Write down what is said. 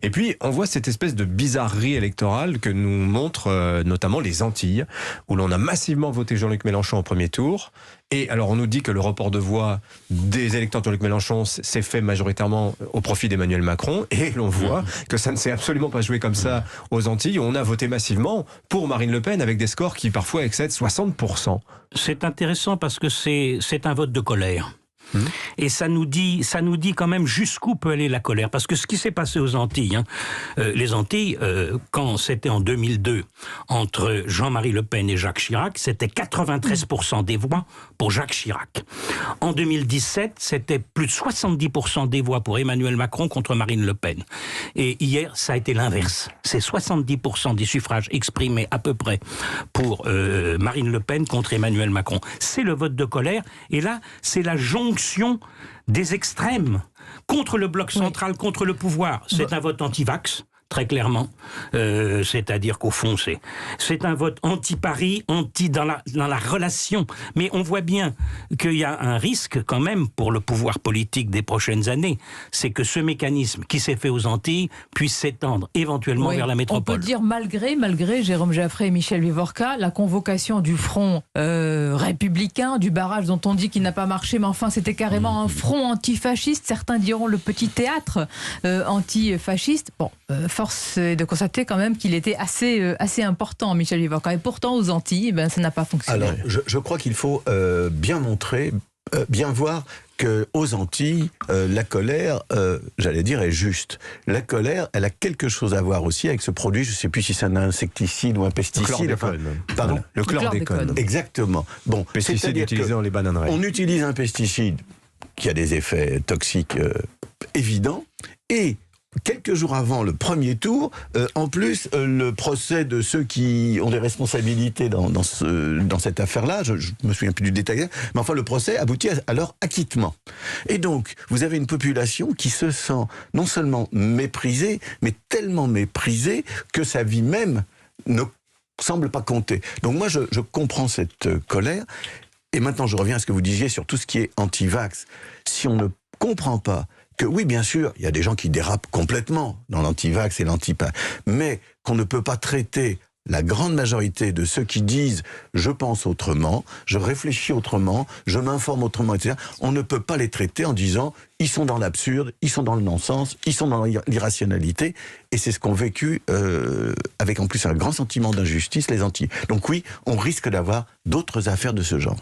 Et puis, on voit cette espèce de bizarrerie électorale que nous montrent notamment les Antilles, où l'on a massivement voté Jean-Luc Mélenchon au premier tour. Et alors, on nous dit que le report de voix des électeurs de Jean-Luc Mélenchon s'est fait majoritairement au profit d'Emmanuel Macron. Et l'on voit que ça ne s'est absolument pas joué comme ça aux Antilles, où on a voté massivement pour Marine Le Pen avec des scores qui parfois excèdent 60%. C'est intéressant parce que c'est un vote de colère. Et ça nous dit quand même jusqu'où peut aller la colère. Parce que ce qui s'est passé aux Antilles, les Antilles, quand c'était en 2002, entre Jean-Marie Le Pen et Jacques Chirac, c'était 93% des voix pour Jacques Chirac. En 2017, c'était plus de 70% des voix pour Emmanuel Macron contre Marine Le Pen. Et hier, ça a été l'inverse. C'est 70% des suffrages exprimés à peu près pour Marine Le Pen contre Emmanuel Macron. C'est le vote de colère. Et là, c'est la jonction des extrêmes contre le bloc central, contre le pouvoir. C'est un vote anti-vax, très clairement. C'est-à-dire qu'au fond, c'est un vote anti-Paris, dans la relation. Mais on voit bien qu'il y a un risque quand même pour le pouvoir politique des prochaines années. C'est que ce mécanisme qui s'est fait aux Antilles puisse s'étendre éventuellement vers la métropole. On peut dire malgré Jérôme Jaffray et Michel Vivorca, la convocation du front républicain, du barrage dont on dit qu'il n'a pas marché, mais enfin c'était carrément un front antifasciste. Certains diront le petit théâtre antifasciste. Bon, force est de constater quand même qu'il était assez important, Michel Vivorca. Et pourtant, aux Antilles, ça n'a pas fonctionné. Alors, je crois qu'il faut bien montrer, bien voir qu'aux Antilles, la colère, j'allais dire, est juste. La colère, elle a quelque chose à voir aussi avec ce produit, je ne sais plus si c'est un insecticide ou un pesticide. Pardon, le chlordécone. Exactement. Bon, pesticide utilisé dans les bananeraies. On utilise un pesticide qui a des effets toxiques évidents, et quelques jours avant le premier tour, en plus, le procès de ceux qui ont des responsabilités dans cette affaire-là, je me souviens plus du détail, mais enfin le procès aboutit à leur acquittement. Et donc, vous avez une population qui se sent non seulement méprisée, mais tellement méprisée que sa vie même ne semble pas compter. Donc moi, je comprends cette colère. Et maintenant, je reviens à ce que vous disiez sur tout ce qui est anti-vax. Si on ne comprend pas que oui, bien sûr, il y a des gens qui dérapent complètement dans l'anti-vax et l'anti-pax, mais qu'on ne peut pas traiter la grande majorité de ceux qui disent « je pense autrement, je réfléchis autrement, je m'informe autrement », etc. On ne peut pas les traiter en disant « ils sont dans l'absurde, ils sont dans le non-sens, ils sont dans l'irrationalité », et c'est ce qu'ont vécu, avec en plus un grand sentiment d'injustice, les Antilles. Donc oui, on risque d'avoir d'autres affaires de ce genre.